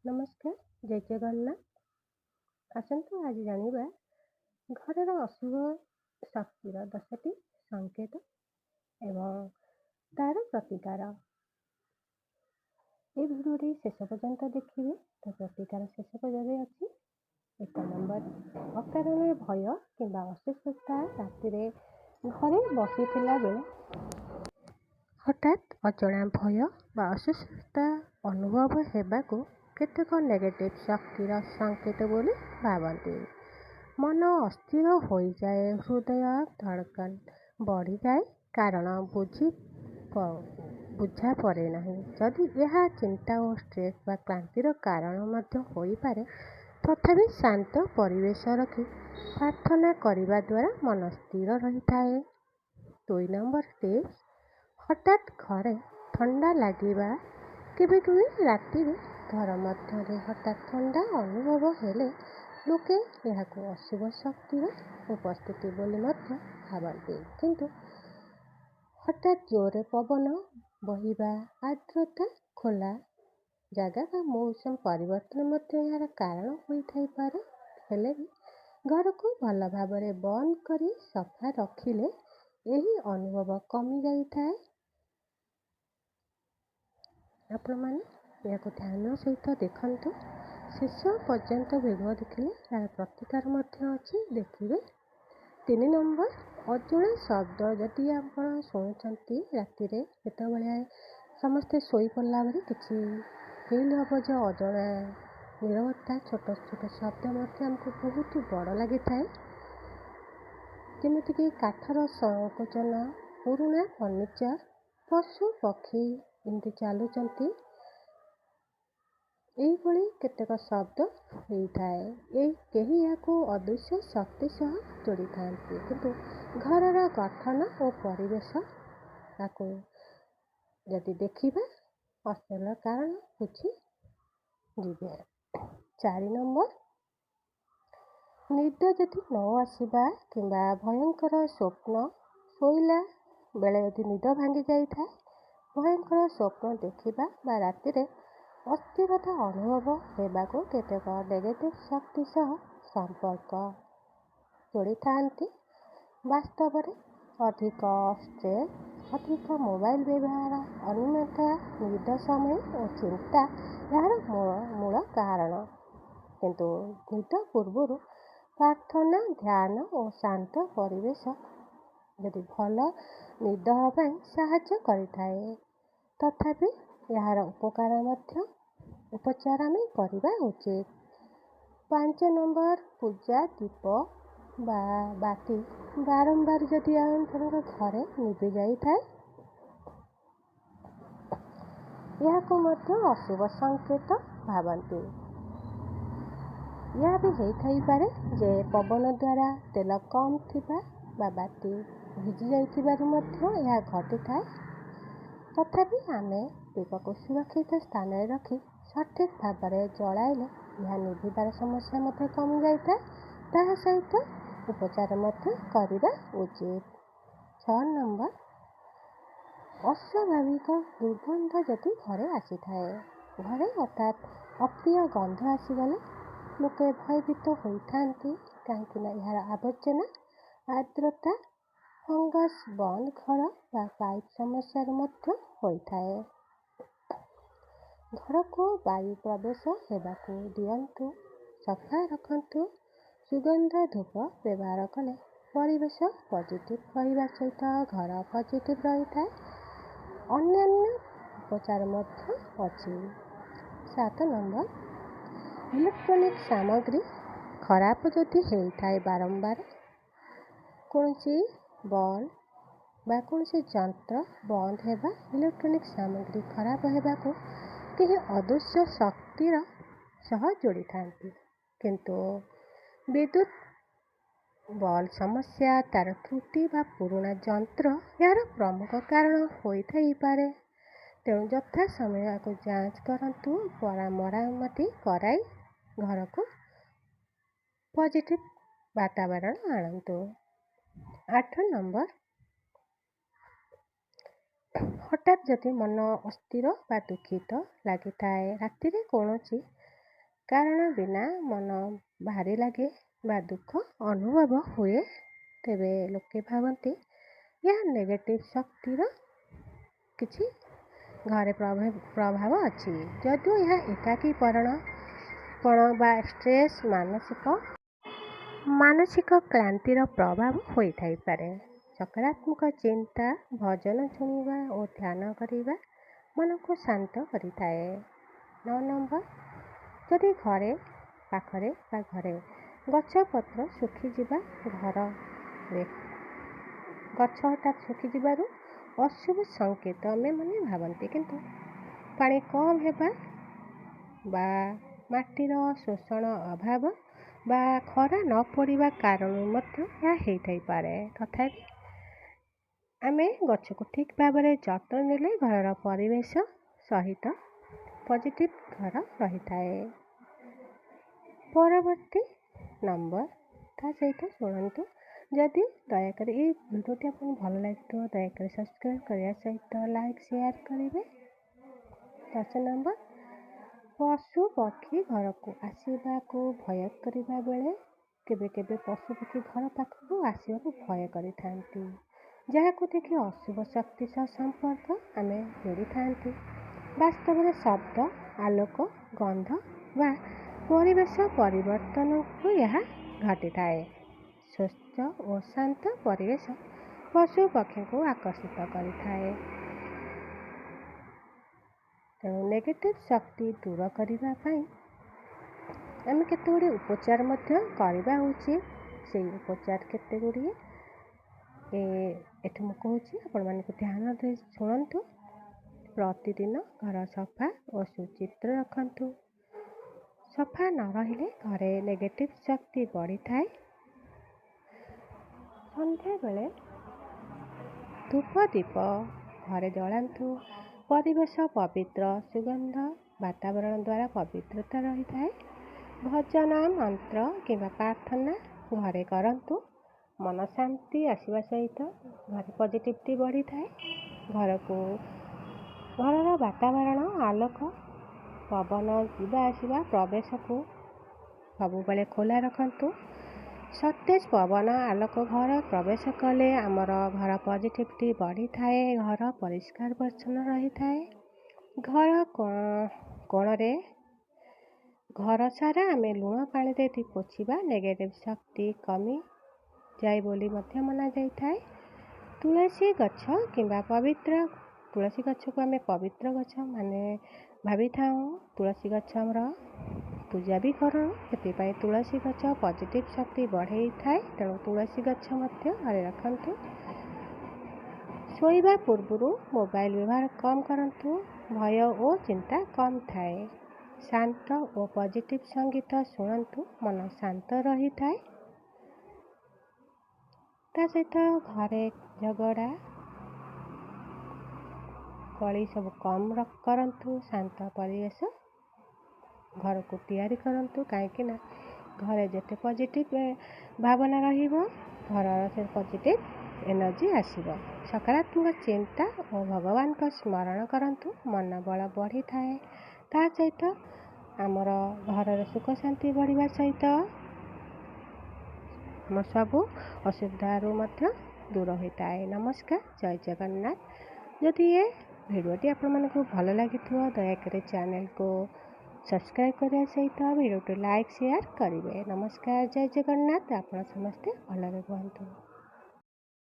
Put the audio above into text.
ନମସ୍କାର, ଜୟ ଜଗନ୍ନାଥ। ଆସନ୍ତୁ ଆଜି ଜାଣିବା ଘରର ଅଶୁଭ ଶକ୍ତିର 10ଟି ସଂକେତ ଏବଂ ତାର ପ୍ରତିକାର। এই ଭିଡ଼ିଓଟି ଶେଷ ପର୍ଯ୍ୟନ୍ତ ଦେଖିବେ, ତ ପ୍ରତିକାର ଶେଷ ପର୍ଯ୍ୟନ୍ତ ଅଛି। 1 ନମ୍ବର, ଅକାରଣରେ ଭୟ କିମ୍ବା ଅସୁସ୍ଥତା। ରାତିରେ ଘରେ ବସିଥିଲା ବେଳେ ହଠାତ୍ ଅଜଣା ଭୟ ବା ଅସୁସ୍ଥତା ଅନୁଭବ ହେବାକୁ କେତେକ ନେଗେଟିଭ୍ ଶକ୍ତିର ସଂକେତ ବୋଲି ଭାବନ୍ତି। ମନ ଅସ୍ଥିର ହୋଇଯାଏ, ହୃଦୟ ଧଡ଼କନ ବଢ଼ିଯାଏ, କାରଣ ବୁଝା ପଡ଼େ ନାହିଁ। ଯଦି ଏହା ଚିନ୍ତା ଓ ଷ୍ଟ୍ରେସ୍ ବା କ୍ଳାନ୍ତିର କାରଣ ମଧ୍ୟ ହୋଇପାରେ, ତଥାପି ଶାନ୍ତ ପରିବେଶ ରଖି ପ୍ରାର୍ଥନା କରିବା ଦ୍ୱାରା ମନ ସ୍ଥିର ରହିଥାଏ। 2 ନମ୍ବର ଟିପ୍ସ, ହଠାତ୍ ଘରେ ଥଣ୍ଡା ଲାଗିବା। କେବେ ରାତିରେ ଘର ମଧ୍ୟରେ ହଠାତ୍ ଥଣ୍ଡା ଅନୁଭବ ହେଲେ ଲୋକେ ଏହାକୁ ଅଶୁଭ ଶକ୍ତିର ଉପସ୍ଥିତି ବୋଲି ମଧ୍ୟ ଭାବନ୍ତି। କିନ୍ତୁ ହଠାତ୍ ଜୋରରେ ପବନ ବହିବା, ଆର୍ଦ୍ରତା, ଖୋଲା ଜାଗା ବା ମୌସମ ପରିବର୍ତ୍ତନ ମଧ୍ୟ ଏହାର କାରଣ ହୋଇଥାଇପାରେ। ହେଲେ ବି ଘରକୁ ଭଲ ଭାବରେ ବନ୍ଦ କରି ସଫା ରଖିଲେ ଏହି ଅନୁଭବ କମିଯାଇଥାଏ। ଆପଣମାନେ ଏହାକୁ ଧ୍ୟାନ ସହିତ ଦେଖନ୍ତୁ, ଶେଷ ପର୍ଯ୍ୟନ୍ତ ଭିଡ଼ିଓ ଦେଖିଲେ ଏହାର ପ୍ରତିକାର ମଧ୍ୟ ଅଛି, ଦେଖିବେ। 3 ନମ୍ବର, ଅଜଣା ଶବ୍ଦ। ଯଦି ଆପଣ ଶୁଣୁଛନ୍ତି ରାତିରେ ଯେତେବେଳେ ସମସ୍ତେ ଶୋଇପଡ଼ିଲା ବେଳେ କିଛି ଫିଲ୍ ହେବ ଯେ ଅଜଣା ନିରବତା, ଛୋଟ ଛୋଟ ଶବ୍ଦ ମଧ୍ୟ ଆମକୁ ବହୁତ ବଡ଼ ଲାଗିଥାଏ। ଯେମିତିକି କାଠର ସଂକୋଚନ, ପୁରୁଣା ଫର୍ଣ୍ଣିଚର, ପଶୁ ପକ୍ଷୀ ଏମିତି ଚାଲୁଛନ୍ତି, ଏହିଭଳି କେତେକ ଶବ୍ଦ ହୋଇଥାଏ। କେହି ଏହାକୁ ଅଦୃଶ୍ୟ ଶକ୍ତି ସହ ଯୋଡ଼ିଥାନ୍ତି। କିନ୍ତୁ ଘରର ଗଠନ ଓ ପରିବେଶ ତାକୁ ଯଦି ଦେଖିବା, ଅସଲ କାରଣ ବୁଝିଯିବେ। 4 ନମ୍ବର, ନିଦ ଯଦି ନ ଆସିବା କିମ୍ବା ଭୟଙ୍କର ସ୍ୱପ୍ନ। ଶୋଇଲା ବେଳେ ଯଦି ନିଦ ଭାଙ୍ଗି ଯାଇଥାଏ, ଭୟଙ୍କର ସ୍ୱପ୍ନ ଦେଖିବା ବା ରାତିରେ ଅସ୍ଥିରତା ଅନୁଭବ ହେବାକୁ କେତେକ ନେଗେଟିଭ୍ ଶକ୍ତି ସହ ସମ୍ପର୍କ ଯୋଡ଼ିଥାନ୍ତି। ବାସ୍ତବରେ ଅଧିକ ଷ୍ଟ୍ରେସ୍, ଅଧିକ ମୋବାଇଲ ବ୍ୟବହାର, ଅନିୟମିତ ନିଦ ସମୟ ଓ ଚିନ୍ତା ଏହାର ମୂଳ କାରଣ। କିନ୍ତୁ ନିଦ ପୂର୍ବରୁ ପ୍ରାର୍ଥନା, ଧ୍ୟାନ ଓ ଶାନ୍ତ ପରିବେଶ ଯଦି ଭଲ ନିଦ ପାଇଁ ସାହାଯ୍ୟ କରିଥାଏ। ତଥାପି ଏହାର ଉପଚାର ଆମେ କରିବା ଉଚିତ। 5 ନମ୍ବର, ପୂଜା ଦୀପ ବା ବାତି ବାରମ୍ବାର ଯଦି ଆପଣଙ୍କ ଘରେ ଲିଭି ଯାଇଥାଏ, ଏହାକୁ ମଧ୍ୟ ଅଶୁଭ ସଂକେତ ଭାବନ୍ତି। ଏହା ବି ହେଇଥାଇପାରେ ଯେ ପବନ ଦ୍ୱାରା ତେଲ କମ୍ ଥିବା ବା ବାତି ଭିଜି ଯାଇଥିବାରୁ ମଧ୍ୟ ଏହା ଘଟିଥାଏ। ତଥାପି ଆମେ ଦୀପକୁ ସୁରକ୍ଷିତ ସ୍ଥାନରେ ରଖି ସଠିକ୍ ଭାବରେ ଜଳାଇଲେ ଏହା ଲିଭିବାର ସମସ୍ୟା ମଧ୍ୟ କମିଯାଇଥାଏ। ତାହା ସହିତ ଉପଚାର ମଧ୍ୟ କରିବା ଉଚିତ। 6 ନମ୍ବର, ଅସ୍ୱାଭାବିକ ଦୁର୍ଗନ୍ଧ ଯଦି ଘରେ ଆସିଥାଏ। ଘରେ ହଠାତ୍ ଅପ୍ରିୟ ଗନ୍ଧ ଆସିଗଲେ ଲୋକେ ଭୟଭୀତ ହୋଇଥାନ୍ତି, କାହିଁକି ନା ଏହାର ଆବର୍ଜନା, ଆର୍ଦ୍ରତା, ଫଙ୍ଗସ୍, ବନ୍ଦ ଘର ବା ପାଇପ୍ ସମସ୍ୟାରୁ ମଧ୍ୟ ହୋଇଥାଏ। ଘରକୁ ବାୟୁ ପ୍ରବେଶ ହେବାକୁ ଦିଅନ୍ତୁ, ସଫା ରଖନ୍ତୁ। ସୁଗନ୍ଧ ଧୂପ ବ୍ୟବହାର କଲେ ପରିବେଶ ପଜିଟିଭ୍ ରହିବା ସହିତ ଘର ପଜିଟିଭ୍ ରହିଥାଏ। ଅନ୍ୟାନ୍ୟ ଉପଚାର ମଧ୍ୟ ଅଛି। 7 ନମ୍ବର, ଇଲେକ୍ଟ୍ରୋନିକ୍ ସାମଗ୍ରୀ ଖରାପ ଯଦି ହେଇଥାଏ, ବାରମ୍ବାର କୌଣସି ବଲ୍ବ ବା କୌଣସି ଯନ୍ତ୍ର ବନ୍ଦ ହେବା, ଇଲେକ୍ଟ୍ରୋନିକ୍ ସାମଗ୍ରୀ ଖରାପ ହେବାକୁ କେହି ଅଦୃଶ୍ୟ ଶକ୍ତିର ସହ ଯୋଡ଼ିଥାନ୍ତି। କିନ୍ତୁ ବିଦ୍ୟୁତ୍ ବଲ୍ବ ସମସ୍ୟା, ତାର ତ୍ରୁଟି ବା ପୁରୁଣା ଯନ୍ତ୍ର ଏହାର ପ୍ରମୁଖ କାରଣ ହୋଇଥାଇପାରେ। ତେଣୁ ଯଥା ସମୟ ଏହାକୁ ଯାଞ୍ଚ କରନ୍ତୁ, ମରାମତି କରାଇ ଘରକୁ ପଜିଟିଭ୍ ବାତାବରଣ ଆଣନ୍ତୁ। 8 ନମ୍ବର, ହଠାତ୍ ଯଦି ମନ ଅସ୍ଥିର ବା ଦୁଃଖିତ ଲାଗିଥାଏ, ରାତିରେ କୌଣସି କାରଣ ବିନା ମନ ଭାରି ଲାଗେ ବା ଦୁଃଖ ଅନୁଭବ ହୁଏ, ତେବେ ଲୋକେ ଭାବନ୍ତି ଏହା ନେଗେଟିଭ୍ ଶକ୍ତିର କିଛି ଘରେ ପ୍ରଭାବ ଅଛି। ଯଦିଓ ଏହା ଏକାକୀକରଣ ବା ଷ୍ଟ୍ରେସ୍ ମାନସିକ କ୍ଳାନ୍ତିର ପ୍ରଭାବ ହୋଇଥାଇପାରେ। ସକାରାତ୍ମକ ଚିନ୍ତା, ଭଜନ ଶୁଣିବା ଓ ଧ୍ୟାନ କରିବା ମନକୁ ଶାନ୍ତ କରିଥାଏ। 9 ନମ୍ବର, ଯଦି ଘରେ ପାଖରେ ବା ଘରେ ଗଛପତ୍ର ଶୁଖିଯିବା, ଘରରେ ଗଛ ହଠାତ୍ ଶୁଖିଯିବାରୁ ଅଶୁଭ ସଂକେତ ଆମେମାନେ ଭାବନ୍ତି, କିନ୍ତୁ ପାଣି କମ୍ ହେବା ବା ମାଟିର ଶୋଷଣ ଅଭାବ ବା ଖରା ନ ପଡ଼ିବା କାରଣରୁ ମଧ୍ୟ ଏହା ହେଇଥାଇପାରେ। ତଥାପି ଆମେ ଗଛକୁ ଠିକ୍ ଭାବରେ ଯତ୍ନ ନେଲେ ଘରର ପରିବେଶ ସହିତ ପଜିଟିଭ୍ ଘର ରହିଥାଏ। ପରବର୍ତ୍ତୀ ନମ୍ବର, ତା ସହିତ ଶୁଣନ୍ତୁ। ଯଦି ଦୟାକରି ଏହି ଭିଡ଼ିଓଟି ଆପଣଙ୍କୁ ଭଲ ଲାଗିଥିବ ଦୟାକରି ସବସ୍କ୍ରାଇବ୍ କରିବା ସହିତ ଲାଇକ୍ ସେୟାର କରିବେ। 10 ନମ୍ବର, ପଶୁ ପକ୍ଷୀ ଘରକୁ ଆସିବାକୁ ଭୟ କରିବା ବେଳେ କେବେ କେବେ ପଶୁ ପକ୍ଷୀ ଘର ପାଖକୁ ଆସିବାକୁ ଭୟ କରିଥାନ୍ତି, ଯାହାକୁ ଦେଖି ଅଶୁଭ ଶକ୍ତି ସହ ସମ୍ପର୍କ ଆମେ ଯୋଡ଼ିଥାନ୍ତି। ବାସ୍ତବରେ ଶବ୍ଦ, ଆଲୋକ, ଗନ୍ଧ ବା ପରିବେଶ ପରିବର୍ତ୍ତନକୁ ଏହା ଘଟିଥାଏ। ସ୍ୱଚ୍ଛ ଓ ଶାନ୍ତ ପରିବେଶ ପଶୁ ପକ୍ଷୀଙ୍କୁ ଆକର୍ଷିତ କରିଥାଏ। ତେଣୁ ନେଗେଟିଭ୍ ଶକ୍ତି ଦୂର କରିବା ପାଇଁ ଆମେ କେତେଗୁଡ଼ିଏ ଉପଚାର ମଧ୍ୟ କରିବା ଉଚିତ। ସେଇ ଉପଚାର କେତେ ଗୁଡ଼ିଏ ଏଠି ମୁଁ କହୁଛି, ଆପଣମାନଙ୍କୁ ଧ୍ୟାନ ଦେଇ ଶୁଣନ୍ତୁ। ପ୍ରତିଦିନ ଘର ସଫା ଓ ସୁଚିତ୍ର ରଖନ୍ତୁ। ସଫା ନ ରହିଲେ ଘରେ ନେଗେଟିଭ୍ ଶକ୍ତି ବଢ଼ିଥାଏ। ସନ୍ଧ୍ୟାବେଳେ ଧୂପ ଦୀପ ଘରେ ଜଳାନ୍ତୁ। ପରିବେଶ ପବିତ୍ର ସୁଗନ୍ଧ ବାତାବରଣ ଦ୍ୱାରା ପବିତ୍ରତା ରହିଥାଏ। ଭଜନ, ମନ୍ତ୍ର କିମ୍ବା ପ୍ରାର୍ଥନା ଘରେ କରନ୍ତୁ। ମନ ଶାନ୍ତି ଆସିବା ସହିତ ଘରେ ପଜିଟିଭିଟି ବଢ଼ିଥାଏ। ଘରର ବାତାବରଣ, ଆଲୋକ, ପବନ ଯିବା ଆସିବା ପ୍ରବେଶକୁ ସବୁବେଳେ ଖୋଲା ରଖନ୍ତୁ। ସତେଜ ପବନ, ଆଲୋକ ଘର ପ୍ରବେଶ କଲେ ଆମର ଘର ପଜିଟିଭିଟି ବଢ଼ିଥାଏ। ଘର ପରିଷ୍କାର ପରିଚ୍ଛନ୍ନ ରହିଥାଏ। ଘର କୋଣରେ ଘର ସାରା ଆମେ ଲୁଣ ପାଣିରେ ପୋଛିବା ନେଗେଟିଭ୍ ଶକ୍ତି କମିଯାଏ ବୋଲି ମଧ୍ୟ ମନାଯାଇଥାଏ। ତୁଳସୀ ଗଛ କିମ୍ବା ତୁଳସୀ ଗଛକୁ ଆମେ ପବିତ୍ର ଗଛ ଭାବିଥାଉ। ତୁଳସୀ ଗଛ ଆମର ପୂଜା ବି କରୁ, ସେଥିପାଇଁ ତୁଳସୀ ଗଛ ପଜିଟିଭ୍ ଶକ୍ତି ବଢ଼େଇଥାଏ। ତେଣୁ ତୁଳସୀ ଗଛ ମଧ୍ୟ ଘରେ ରଖନ୍ତୁ। ଶୋଇବା ପୂର୍ବରୁ ମୋବାଇଲ ବ୍ୟବହାର କମ୍ କରନ୍ତୁ। ଭୟ ଓ ଚିନ୍ତା କମ୍ ଥାଏ। ଶାନ୍ତ ଓ ପଜିଟିଭ୍ ସଙ୍ଗୀତ ଶୁଣନ୍ତୁ, ମନ ଶାନ୍ତ ରହିଥାଏ। ତା ସହିତ ଘରେ ଝଗଡ଼ା କଳି ସବୁ କମ୍ କରନ୍ତୁ। ଶାନ୍ତ ପରିବେଶ ଘରକୁ ତିଆରି କରନ୍ତୁ, କାହିଁକି ନା ଘରେ ଯେତେ ପଜିଟିଭ୍ ଭାବନା ରହିବ ଘରର ସେ ପଜିଟିଭ୍ ଏନର୍ଜି ଆସିବ। ସକାରାତ୍ମକ ଚିନ୍ତା ଓ ଭଗବାନଙ୍କ ସ୍ମରଣ କରନ୍ତୁ, ମନୋବଳ ବଢ଼ିଥାଏ। ତା ସହିତ ଆମର ଘରର ସୁଖ ଶାନ୍ତି ବଢ଼ିବା ସହିତ ଆମ ସବୁ ଅସୁବିଧାରୁ ମଧ୍ୟ ଦୂର ହୋଇଥାଏ। ନମସ୍କାର, ଜୟ ଜଗନ୍ନାଥ। ଯଦି ଏ ଭିଡ଼ିଓଟି ଆପଣମାନଙ୍କୁ ଭଲ ଲାଗିଥିବ ଦୟାକରି ଚ୍ୟାନେଲକୁ ସବସ୍କ୍ରାଇବ୍ କରିବା ସହିତ ଭିଡ଼ିଓଟି ଲାଇକ୍ ସେୟାର କରିବେ। ନମସ୍କାର, ଜୟ ଜଗନ୍ନାଥ। ଆପଣ ସମସ୍ତେ ଭଲରେ ରୁହନ୍ତୁ।